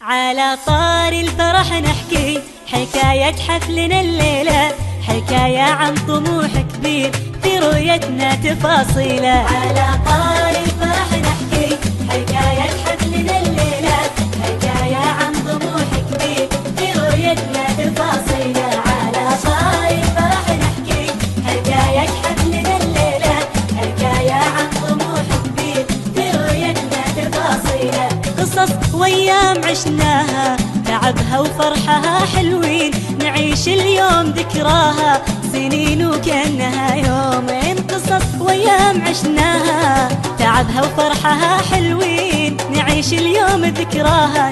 على طار الفرح نحكي حكاية حفلنا الليلة، حكاية عن طموح كبير في رؤيتنا تفاصيله. على طار الفرح نحكي حكاية حفلنا الليلة، حكاية عن طموح كبير في رؤيتنا تفاصيله. على طار الفرح نحكي حكاية حفلنا الليلة، حكاية عن طموح كبير في رؤيتنا تفاصيله. قصص وايام عشناها تعبها وفرحها حلوين، نعيش اليوم ذكراها سنين وكأنها يومين. قصص وايام عشناها تعبها وفرحها حلوين، نعيش اليوم ذكراها